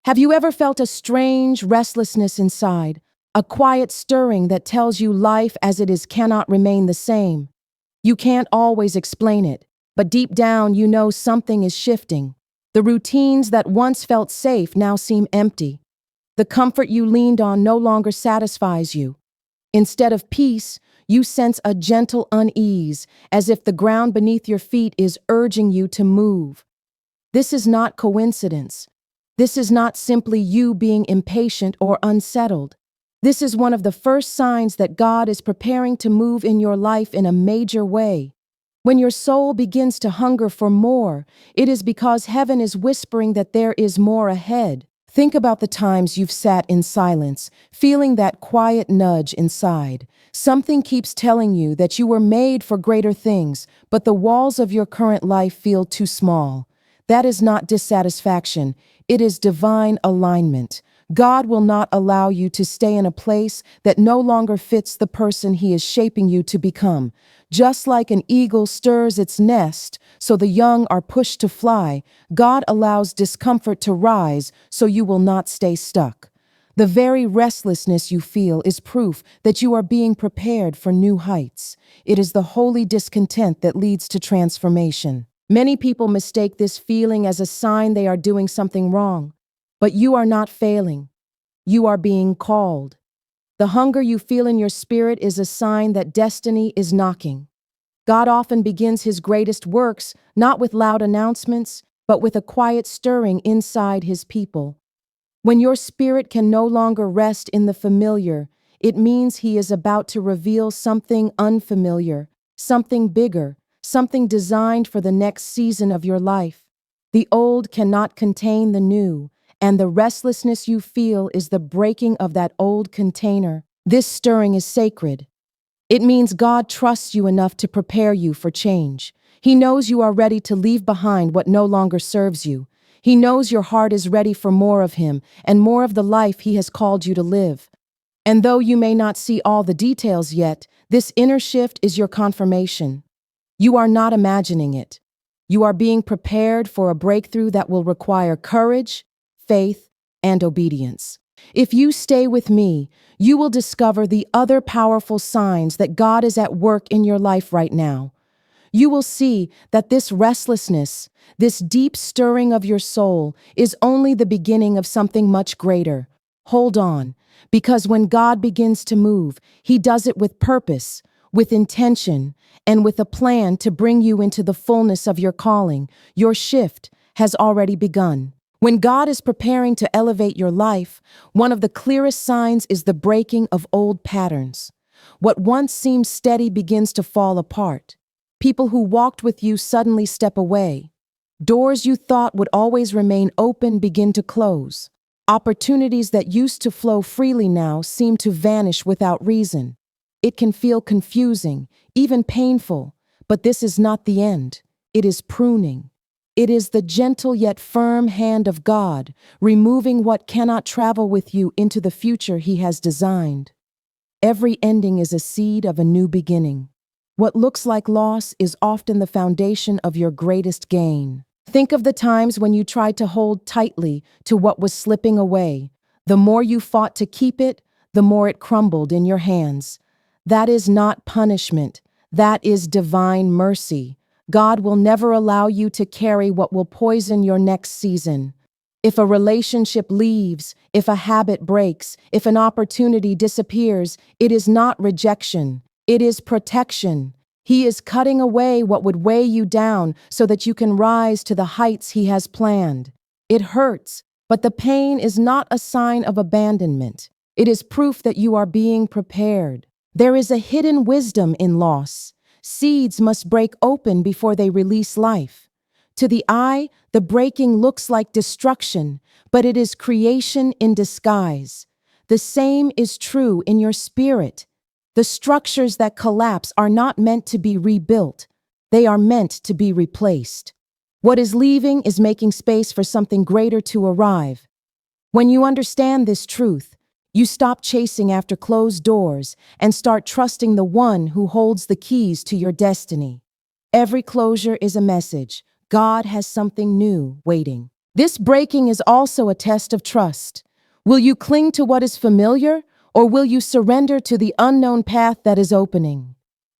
Have you ever felt a strange restlessness inside, a quiet stirring that tells you life as it is cannot remain the same? You can't always explain it, but deep down you know something is shifting. The routines that once felt safe now seem empty. The comfort you leaned on no longer satisfies you. Instead of peace, you sense a gentle unease, as if the ground beneath your feet is urging you to move. This is not coincidence. This is not simply you being impatient or unsettled. This is one of the first signs that God is preparing to move in your life in a major way. When your soul begins to hunger for more, it is because heaven is whispering that there is more ahead. Think about the times you've sat in silence, feeling that quiet nudge inside. Something keeps telling you that you were made for greater things, but the walls of your current life feel too small. That is not dissatisfaction, it is divine alignment. God will not allow you to stay in a place that no longer fits the person He is shaping you to become. Just like an eagle stirs its nest so the young are pushed to fly, God allows discomfort to rise so you will not stay stuck. The very restlessness you feel is proof that you are being prepared for new heights. It is the holy discontent that leads to transformation. Many people mistake this feeling as a sign they are doing something wrong. But you are not failing. You are being called. The hunger you feel in your spirit is a sign that destiny is knocking. God often begins His greatest works not with loud announcements, but with a quiet stirring inside His people. When your spirit can no longer rest in the familiar, it means He is about to reveal something unfamiliar, something bigger, something designed for the next season of your life. The old cannot contain the new, and the restlessness you feel is the breaking of that old container. This stirring is sacred. It means God trusts you enough to prepare you for change. He knows you are ready to leave behind what no longer serves you. He knows your heart is ready for more of Him and more of the life He has called you to live. And though you may not see all the details yet, this inner shift is your confirmation. You are not imagining it. You are being prepared for a breakthrough that will require courage, faith, and obedience. If you stay with me, you will discover the other powerful signs that God is at work in your life right now. You will see that this restlessness, this deep stirring of your soul, is only the beginning of something much greater. Hold on, because when God begins to move, He does it with purpose, with intention, and with a plan to bring you into the fullness of your calling. Your shift has already begun. When God is preparing to elevate your life, one of the clearest signs is the breaking of old patterns. What once seemed steady begins to fall apart. People who walked with you suddenly step away. Doors you thought would always remain open begin to close. Opportunities that used to flow freely now seem to vanish without reason. It can feel confusing, even painful, but this is not the end. It is pruning. It is the gentle yet firm hand of God, removing what cannot travel with you into the future He has designed. Every ending is a seed of a new beginning. What looks like loss is often the foundation of your greatest gain. Think of the times when you tried to hold tightly to what was slipping away. The more you fought to keep it, the more it crumbled in your hands. That is not punishment. That is divine mercy. God will never allow you to carry what will poison your next season. If a relationship leaves, if a habit breaks, if an opportunity disappears, it is not rejection. It is protection. He is cutting away what would weigh you down so that you can rise to the heights He has planned. It hurts, but the pain is not a sign of abandonment. It is proof that you are being prepared. There is a hidden wisdom in loss. Seeds must break open before they release life. To the eye, the breaking looks like destruction, but it is creation in disguise. The same is true in your spirit. The structures that collapse are not meant to be rebuilt. They are meant to be replaced. What is leaving is making space for something greater to arrive. When you understand this truth, you stop chasing after closed doors and start trusting the one who holds the keys to your destiny. Every closure is a message. God has something new waiting. This breaking is also a test of trust. Will you cling to what is familiar, or will you surrender to the unknown path that is opening?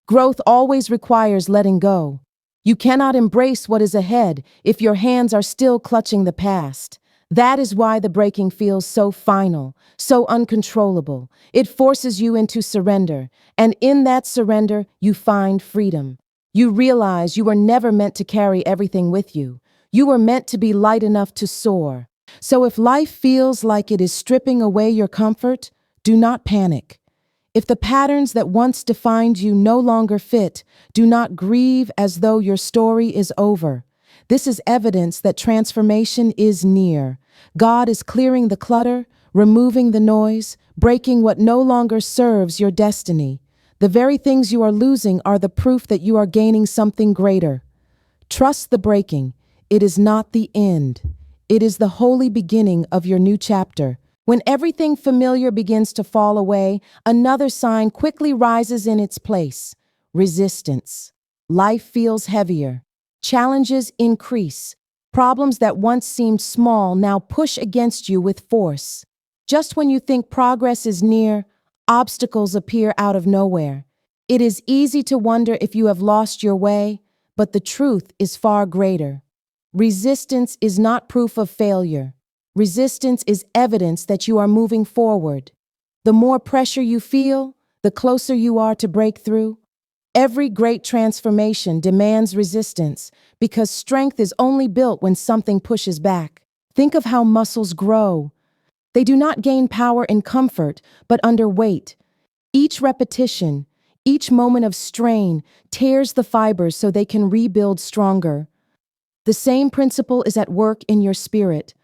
Growth always requires letting go. You cannot embrace what is ahead if your hands are still clutching the past. That is why the breaking feels so final, so uncontrollable. It forces you into surrender, and in that surrender, you find freedom. You realize you were never meant to carry everything with you. You were meant to be light enough to soar. So if life feels like it is stripping away your comfort, do not panic. If the patterns that once defined you no longer fit, do not grieve as though your story is over. This is evidence that transformation is near. God is clearing the clutter, removing the noise, breaking what no longer serves your destiny. The very things you are losing are the proof that you are gaining something greater. Trust the breaking. It is not the end. It is the holy beginning of your new chapter. When everything familiar begins to fall away, another sign quickly rises in its place: resistance. Life feels heavier. Challenges increase. Problems that once seemed small now push against you with force. Just when you think progress is near, obstacles appear out of nowhere. It is easy to wonder if you have lost your way, but the truth is far greater. Resistance is not proof of failure. Resistance is evidence that you are moving forward. The more pressure you feel, the closer you are to breakthrough. Every great transformation demands resistance because strength is only built when something pushes back. Think of how muscles grow. They do not gain power in comfort, but under weight. Each repetition, each moment of strain tears the fibers so they can rebuild stronger. The same principle is at work in your spirit.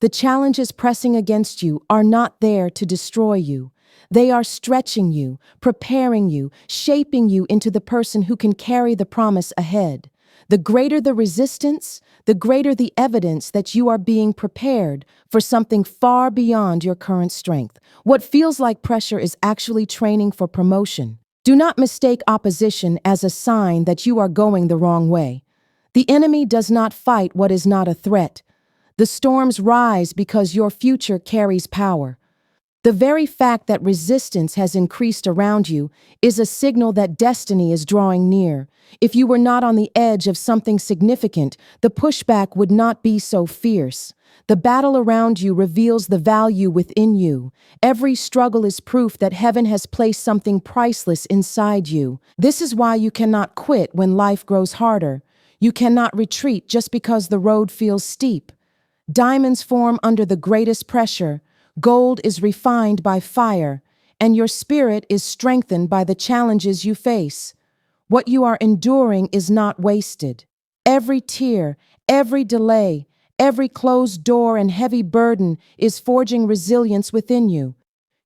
The challenges pressing against you are not there to destroy you. They are stretching you, preparing you, shaping you into the person who can carry the promise ahead. The greater the resistance, the greater the evidence that you are being prepared for something far beyond your current strength. What feels like pressure is actually training for promotion. Do not mistake opposition as a sign that you are going the wrong way. The enemy does not fight what is not a threat. The storms rise because your future carries power. The very fact that resistance has increased around you is a signal that destiny is drawing near. If you were not on the edge of something significant, the pushback would not be so fierce. The battle around you reveals the value within you. Every struggle is proof that heaven has placed something priceless inside you. This is why you cannot quit when life grows harder. You cannot retreat just because the road feels steep. Diamonds form under the greatest pressure, gold is refined by fire, and your spirit is strengthened by the challenges you face. What you are enduring is not wasted. Every tear, every delay, every closed door and heavy burden is forging resilience within you.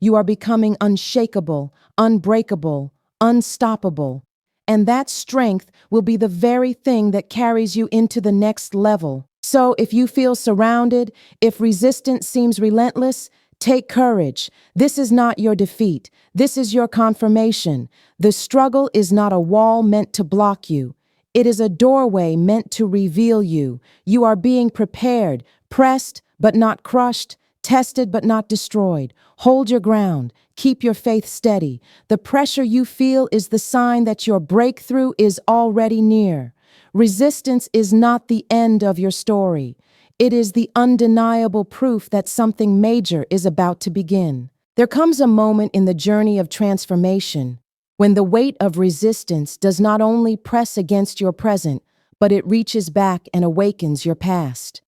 You are becoming unshakable, unbreakable, unstoppable. And that strength will be the very thing that carries you into the next level. So if you feel surrounded, if resistance seems relentless, take courage. This is not your defeat. This is your confirmation. The struggle is not a wall meant to block you. It is a doorway meant to reveal you. You are being prepared, pressed but not crushed, tested but not destroyed. Hold your ground. Keep your faith steady. The pressure you feel is the sign that your breakthrough is already near. Resistance is not the end of your story. It is the undeniable proof that something major is about to begin. There comes a moment in the journey of transformation when the weight of resistance does not only press against your present, but it reaches back and awakens your past.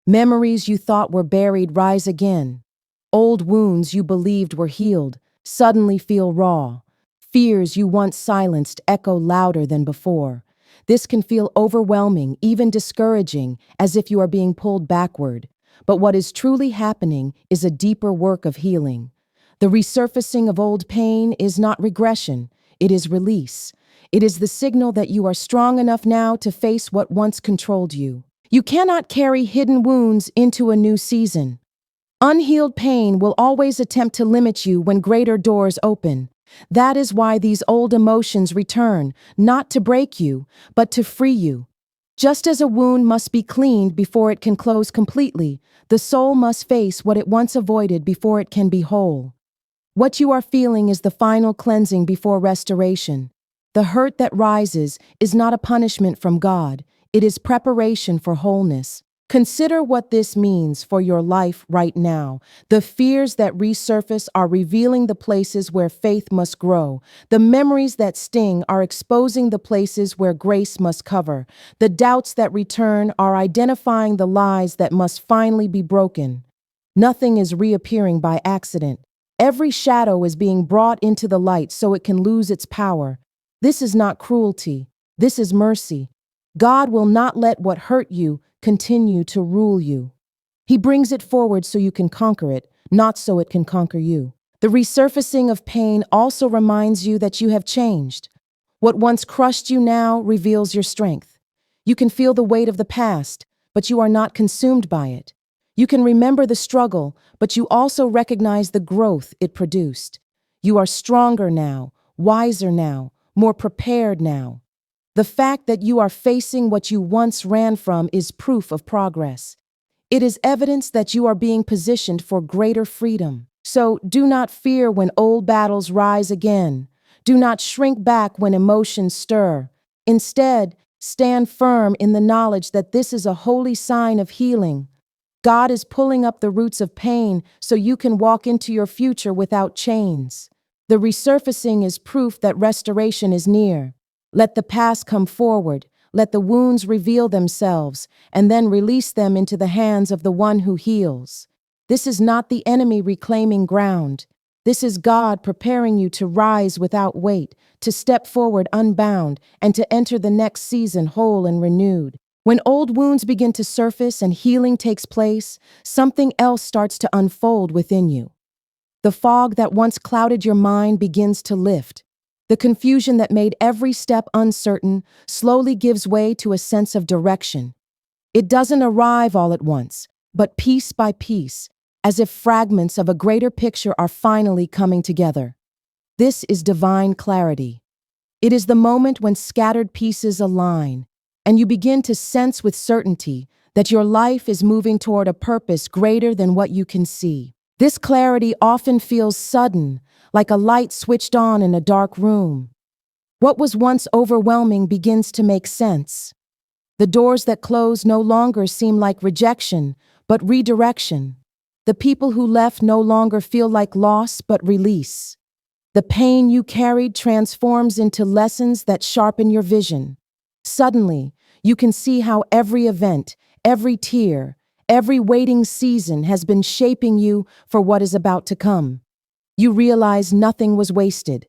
Memories you thought were buried rise again. Old wounds you believed were healed suddenly feel raw. Fears you once silenced echo louder than before. This can feel overwhelming, even discouraging, as if you are being pulled backward. But what is truly happening is a deeper work of healing. The resurfacing of old pain is not regression, it is release. It is the signal that you are strong enough now to face what once controlled you. You cannot carry hidden wounds into a new season. Unhealed pain will always attempt to limit you when greater doors open. That is why these old emotions return, not to break you, but to free you. Just as a wound must be cleaned before it can close completely, the soul must face what it once avoided before it can be whole. What you are feeling is the final cleansing before restoration. The hurt that rises is not a punishment from God, it is preparation for wholeness. Consider what this means for your life right now. The fears that resurface are revealing the places where faith must grow. The memories that sting are exposing the places where grace must cover. The doubts that return are identifying the lies that must finally be broken. Nothing is reappearing by accident. Every shadow is being brought into the light so it can lose its power. This is not cruelty. This is mercy. God will not let what hurt you continue to rule you. He brings it forward so you can conquer it, not so it can conquer you. The resurfacing of pain also reminds you that you have changed. What once crushed you now reveals your strength. You can feel the weight of the past, but you are not consumed by it. You can remember the struggle, but you also recognize the growth it produced. You are stronger now, wiser now, more prepared now. The fact that you are facing what you once ran from is proof of progress. It is evidence that you are being positioned for greater freedom. So do not fear when old battles rise again. Do not shrink back when emotions stir. Instead, stand firm in the knowledge that this is a holy sign of healing. God is pulling up the roots of pain so you can walk into your future without chains. The resurfacing is proof that restoration is near. Let the past come forward, let the wounds reveal themselves, and then release them into the hands of the one who heals. This is not the enemy reclaiming ground. This is God preparing you to rise without weight, to step forward unbound, and to enter the next season whole and renewed. When old wounds begin to surface and healing takes place, something else starts to unfold within you. The fog that once clouded your mind begins to lift. The confusion that made every step uncertain slowly gives way to a sense of direction. It doesn't arrive all at once, but piece by piece, as if fragments of a greater picture are finally coming together. This is divine clarity. It is the moment when scattered pieces align, and you begin to sense with certainty that your life is moving toward a purpose greater than what you can see. This clarity often feels sudden, like a light switched on in a dark room. What was once overwhelming begins to make sense. The doors that close no longer seem like rejection, but redirection. The people who left no longer feel like loss, but release. The pain you carried transforms into lessons that sharpen your vision. Suddenly, you can see how every event, every tear, every waiting season has been shaping you for what is about to come. You realize nothing was wasted.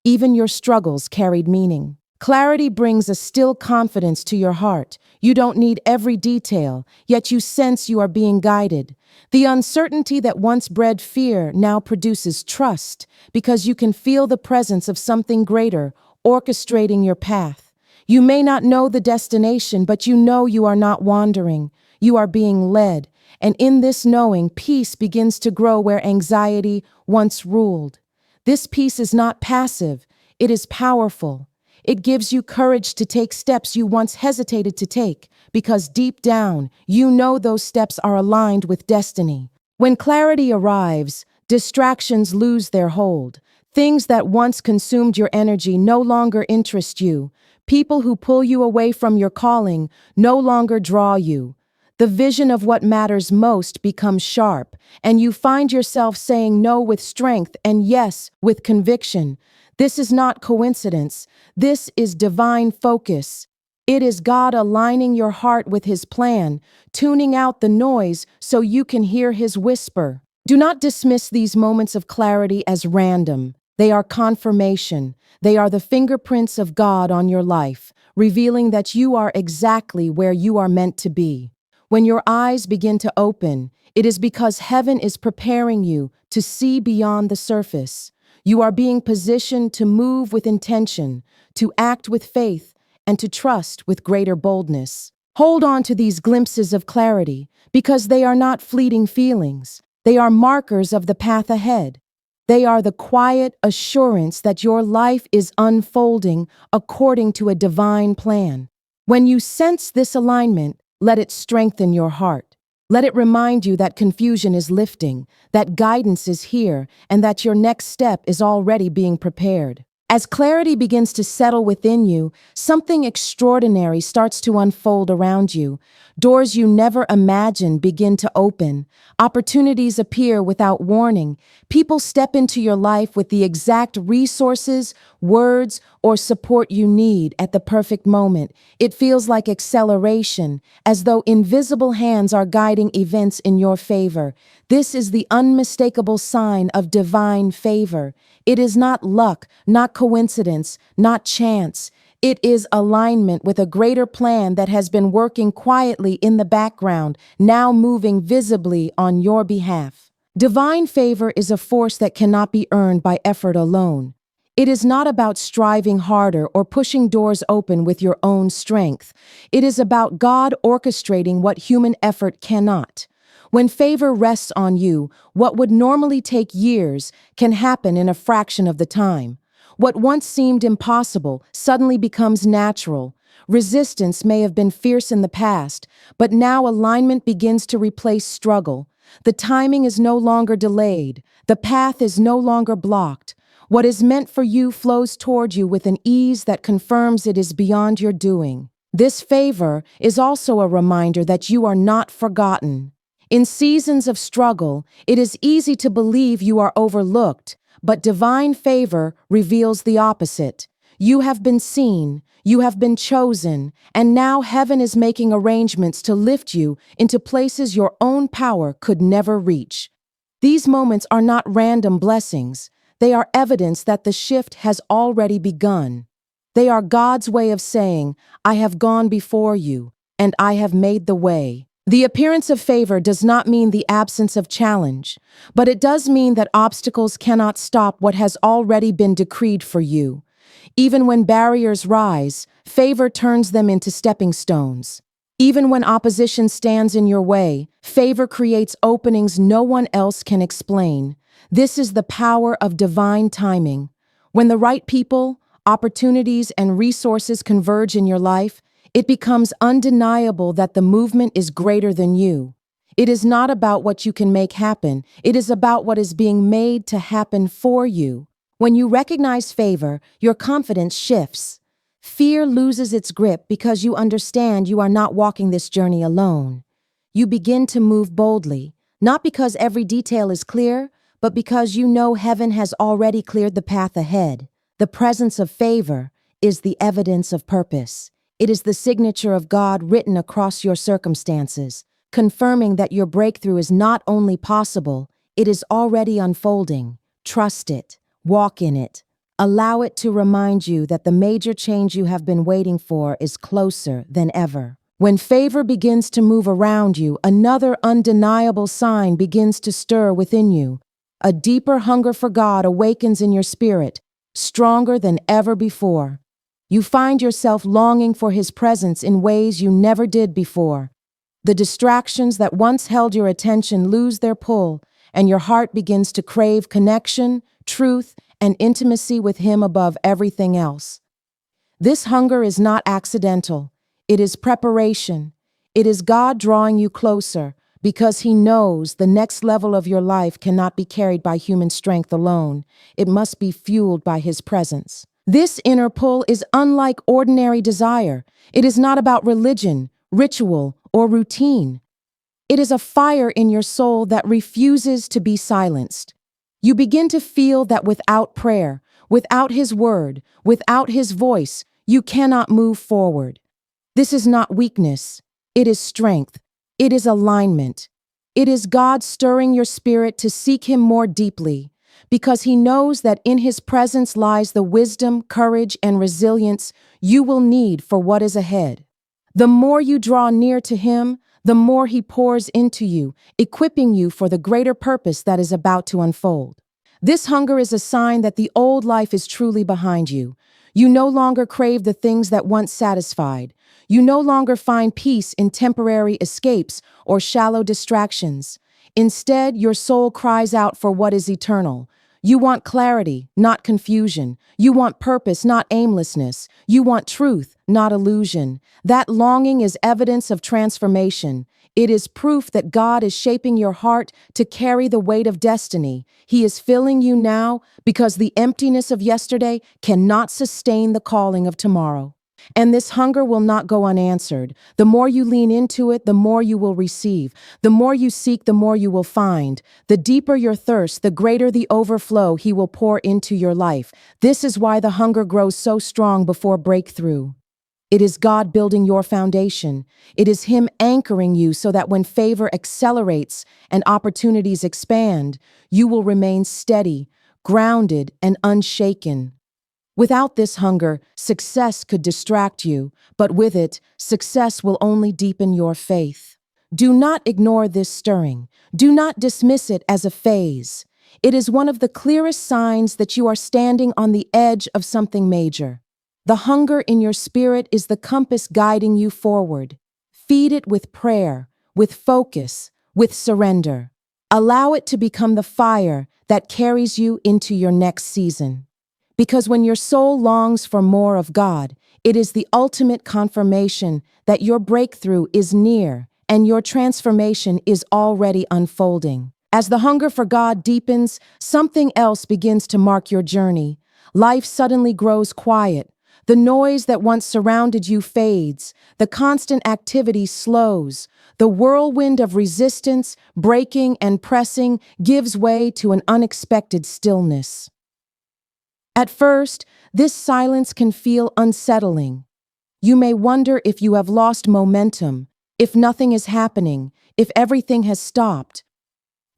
Even your struggles carried meaning. Clarity brings a still confidence to your heart. You don't need every detail, yet you sense you are being guided. The uncertainty that once bred fear now produces trust, because you can feel the presence of something greater orchestrating your path. You may not know the destination, but you know you are not wandering. You are being led, and in this knowing, peace begins to grow where anxiety once ruled. This peace is not passive, it is powerful. It gives you courage to take steps you once hesitated to take, because deep down, you know those steps are aligned with destiny. When clarity arrives, distractions lose their hold. Things that once consumed your energy no longer interest you. People who pull you away from your calling no longer draw you. The vision of what matters most becomes sharp, and you find yourself saying no with strength and yes with conviction. This is not coincidence. This is divine focus. It is God aligning your heart with His plan, tuning out the noise so you can hear His whisper. Do not dismiss these moments of clarity as random. They are confirmation. They are the fingerprints of God on your life, revealing that you are exactly where you are meant to be. When your eyes begin to open, it is because heaven is preparing you to see beyond the surface. You are being positioned to move with intention, to act with faith, and to trust with greater boldness. Hold on to these glimpses of clarity, because they are not fleeting feelings. They are markers of the path ahead. They are the quiet assurance that your life is unfolding according to a divine plan. When you sense this alignment, let it strengthen your heart. Let it remind you that confusion is lifting, that guidance is here, and that your next step is already being prepared. As clarity begins to settle within you, something extraordinary starts to unfold around you. Doors you never imagined begin to open. Opportunities appear without warning. People step into your life with the exact resources, words, or support you need at the perfect moment. It feels like acceleration, as though invisible hands are guiding events in your favor. This is the unmistakable sign of divine favor. It is not luck, not coincidence, not chance. It is alignment with a greater plan that has been working quietly in the background, now moving visibly on your behalf. Divine favor is a force that cannot be earned by effort alone. It is not about striving harder or pushing doors open with your own strength. It is about God orchestrating what human effort cannot. When favor rests on you, what would normally take years can happen in a fraction of the time. What once seemed impossible suddenly becomes natural. Resistance may have been fierce in the past, but now alignment begins to replace struggle. The timing is no longer delayed. The path is no longer blocked. What is meant for you flows toward you with an ease that confirms it is beyond your doing. This favor is also a reminder that you are not forgotten. In seasons of struggle, it is easy to believe you are overlooked, but divine favor reveals the opposite. You have been seen, you have been chosen, and now heaven is making arrangements to lift you into places your own power could never reach. These moments are not random blessings. They are evidence that the shift has already begun. They are God's way of saying, I have gone before you, and I have made the way. The appearance of favor does not mean the absence of challenge, but it does mean that obstacles cannot stop what has already been decreed for you. Even when barriers rise, favor turns them into stepping stones. Even when opposition stands in your way, favor creates openings no one else can explain. This is the power of divine timing. When the right people, opportunities, and resources converge in your life, it becomes undeniable that the movement is greater than you. It is not about what you can make happen. It is about what is being made to happen for you. When you recognize favor, your confidence shifts. Fear loses its grip because you understand you are not walking this journey alone. You begin to move boldly, not because every detail is clear, but because you know heaven has already cleared the path ahead. The presence of favor is the evidence of purpose. It is the signature of God written across your circumstances, confirming that your breakthrough is not only possible, it is already unfolding. Trust it. Walk in it. Allow it to remind you that the major change you have been waiting for is closer than ever. When favor begins to move around you, another undeniable sign begins to stir within you. A deeper hunger for God awakens in your spirit, stronger than ever before. You find yourself longing for His presence in ways you never did before. The distractions that once held your attention lose their pull, and your heart begins to crave connection, truth, and intimacy with Him above everything else. This hunger is not accidental. It is preparation. It is God drawing you closer, because He knows the next level of your life cannot be carried by human strength alone. It must be fueled by His presence. This inner pull is unlike ordinary desire. It is not about religion, ritual, or routine. It is a fire in your soul that refuses to be silenced. You begin to feel that without prayer, without His word, without His voice, you cannot move forward. This is not weakness. It is strength. It is alignment. It is God stirring your spirit to seek Him more deeply, because He knows that in His presence lies the wisdom, courage, and resilience you will need for what is ahead. The more you draw near to Him, the more He pours into you, equipping you for the greater purpose that is about to unfold. This hunger is a sign that the old life is truly behind you. You no longer crave the things that once satisfied. You no longer find peace in temporary escapes or shallow distractions. Instead, your soul cries out for what is eternal. You want clarity, not confusion. You want purpose, not aimlessness. You want truth, not illusion. That longing is evidence of transformation. It is proof that God is shaping your heart to carry the weight of destiny. He is filling you now because the emptiness of yesterday cannot sustain the calling of tomorrow. And this hunger will not go unanswered. The more you lean into it, the more you will receive. The more you seek, the more you will find. The deeper your thirst, the greater the overflow He will pour into your life. This is why the hunger grows so strong before breakthrough. It is God building your foundation. It is Him anchoring you so that when favor accelerates and opportunities expand, you will remain steady, grounded, and unshaken. Without this hunger, success could distract you, but with it, success will only deepen your faith. Do not ignore this stirring. Do not dismiss it as a phase. It is one of the clearest signs that you are standing on the edge of something major. The hunger in your spirit is the compass guiding you forward. Feed it with prayer, with focus, with surrender. Allow it to become the fire that carries you into your next season. Because when your soul longs for more of God, it is the ultimate confirmation that your breakthrough is near and your transformation is already unfolding. As the hunger for God deepens, something else begins to mark your journey. Life suddenly grows quiet. The noise that once surrounded you fades. The constant activity slows. The whirlwind of resistance, breaking, and pressing gives way to an unexpected stillness. At first, this silence can feel unsettling. You may wonder if you have lost momentum, if nothing is happening, if everything has stopped.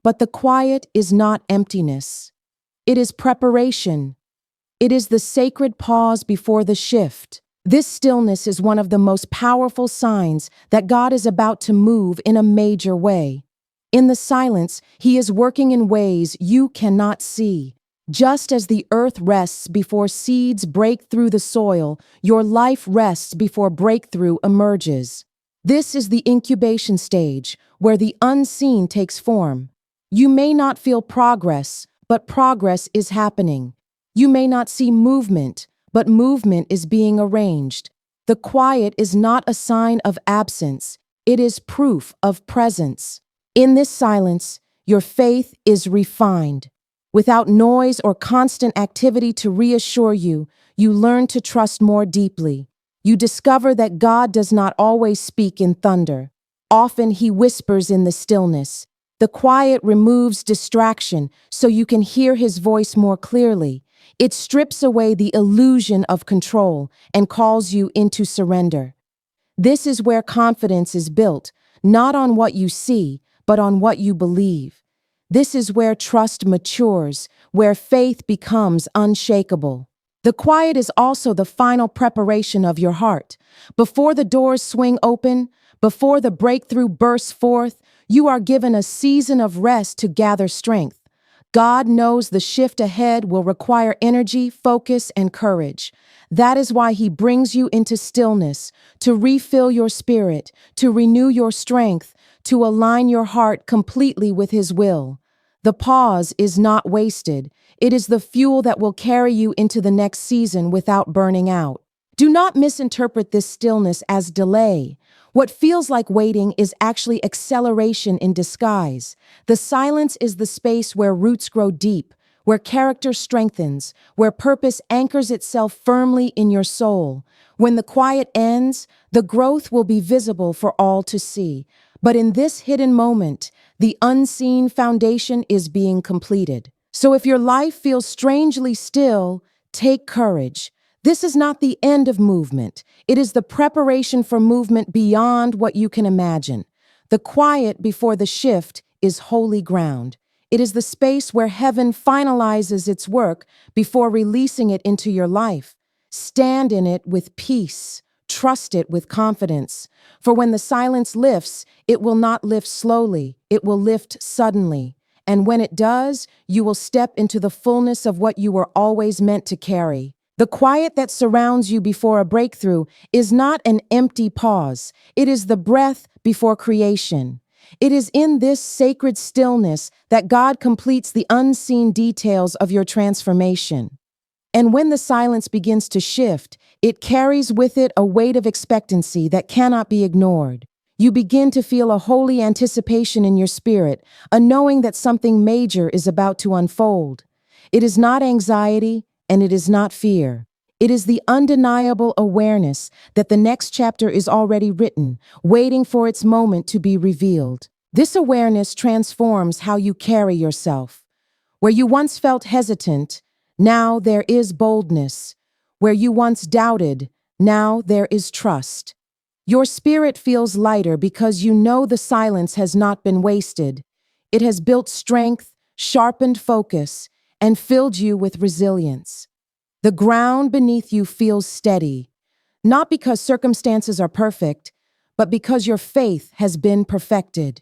But the quiet is not emptiness. It is preparation. It is the sacred pause before the shift. This stillness is one of the most powerful signs that God is about to move in a major way. In the silence, He is working in ways you cannot see. Just as the earth rests before seeds break through the soil, your life rests before breakthrough emerges. This is the incubation stage, where the unseen takes form. You may not feel progress, but progress is happening. You may not see movement, but movement is being arranged. The quiet is not a sign of absence, it is proof of presence. In this silence, your faith is refined. Without noise or constant activity to reassure you, you learn to trust more deeply. You discover that God does not always speak in thunder. Often He whispers in the stillness. The quiet removes distraction so you can hear His voice more clearly. It strips away the illusion of control and calls you into surrender. This is where confidence is built, not on what you see, but on what you believe. This is where trust matures, where faith becomes unshakable. The quiet is also the final preparation of your heart. Before the doors swing open, before the breakthrough bursts forth, you are given a season of rest to gather strength. God knows the shift ahead will require energy, focus, and courage. That is why He brings you into stillness, to refill your spirit, to renew your strength, to align your heart completely with His will. The pause is not wasted. It is the fuel that will carry you into the next season without burning out. Do not misinterpret this stillness as delay. What feels like waiting is actually acceleration in disguise. The silence is the space where roots grow deep, where character strengthens, where purpose anchors itself firmly in your soul. When the quiet ends, the growth will be visible for all to see. But in this hidden moment, the unseen foundation is being completed. So if your life feels strangely still, take courage. This is not the end of movement. It is the preparation for movement beyond what you can imagine. The quiet before the shift is holy ground. It is the space where heaven finalizes its work before releasing it into your life. Stand in it with peace. Trust it with confidence. For when the silence lifts, it will not lift slowly, it will lift suddenly. And when it does, you will step into the fullness of what you were always meant to carry. The quiet that surrounds you before a breakthrough is not an empty pause. It is the breath before creation. It is in this sacred stillness that God completes the unseen details of your transformation. And when the silence begins to shift, it carries with it a weight of expectancy that cannot be ignored. You begin to feel a holy anticipation in your spirit, a knowing that something major is about to unfold. It is not anxiety and it is not fear. It is the undeniable awareness that the next chapter is already written, waiting for its moment to be revealed. This awareness transforms how you carry yourself. Where you once felt hesitant, now there is boldness. Where you once doubted, now there is trust. Your spirit feels lighter because you know the silence has not been wasted. It has built strength, sharpened focus, and filled you with resilience. The ground beneath you feels steady, not because circumstances are perfect, but because your faith has been perfected.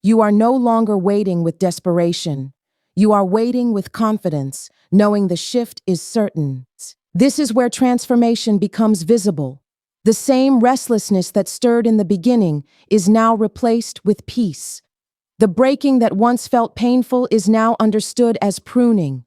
You are no longer waiting with desperation. You are waiting with confidence, knowing the shift is certain. This is where transformation becomes visible. The same restlessness that stirred in the beginning is now replaced with peace. The breaking that once felt painful is now understood as pruning.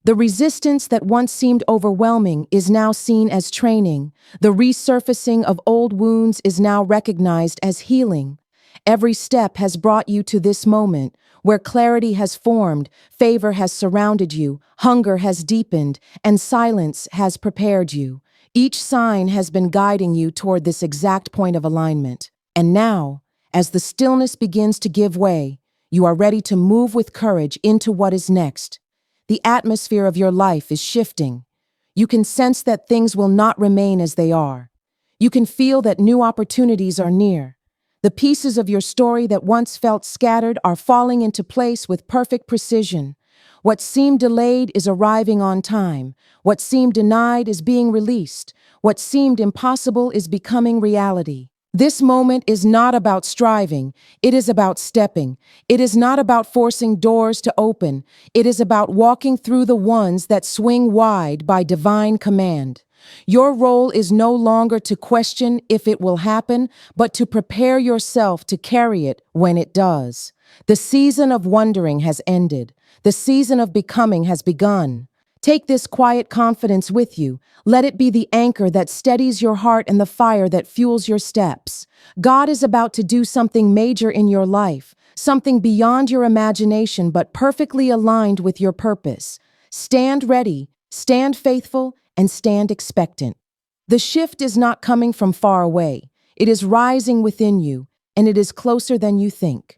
The resistance that once seemed overwhelming is now seen as training. The resurfacing of old wounds is now recognized as healing. Every step has brought you to this moment where clarity has formed, favor has surrounded you, hunger has deepened, and silence has prepared you. Each sign has been guiding you toward this exact point of alignment. And now, as the stillness begins to give way, you are ready to move with courage into what is next. The atmosphere of your life is shifting. You can sense that things will not remain as they are. You can feel that new opportunities are near. The pieces of your story that once felt scattered are falling into place with perfect precision. What seemed delayed is arriving on time. What seemed denied is being released. What seemed impossible is becoming reality. This moment is not about striving. It is about stepping. It is not about forcing doors to open. It is about walking through the ones that swing wide by divine command. Your role is no longer to question if it will happen, but to prepare yourself to carry it when it does. The season of wondering has ended. The season of becoming has begun. Take this quiet confidence with you. Let it be the anchor that steadies your heart and the fire that fuels your steps. God is about to do something major in your life, something beyond your imagination but perfectly aligned with your purpose. Stand ready, stand faithful, and stand expectant. The shift is not coming from far away. It is rising within you, and it is closer than you think.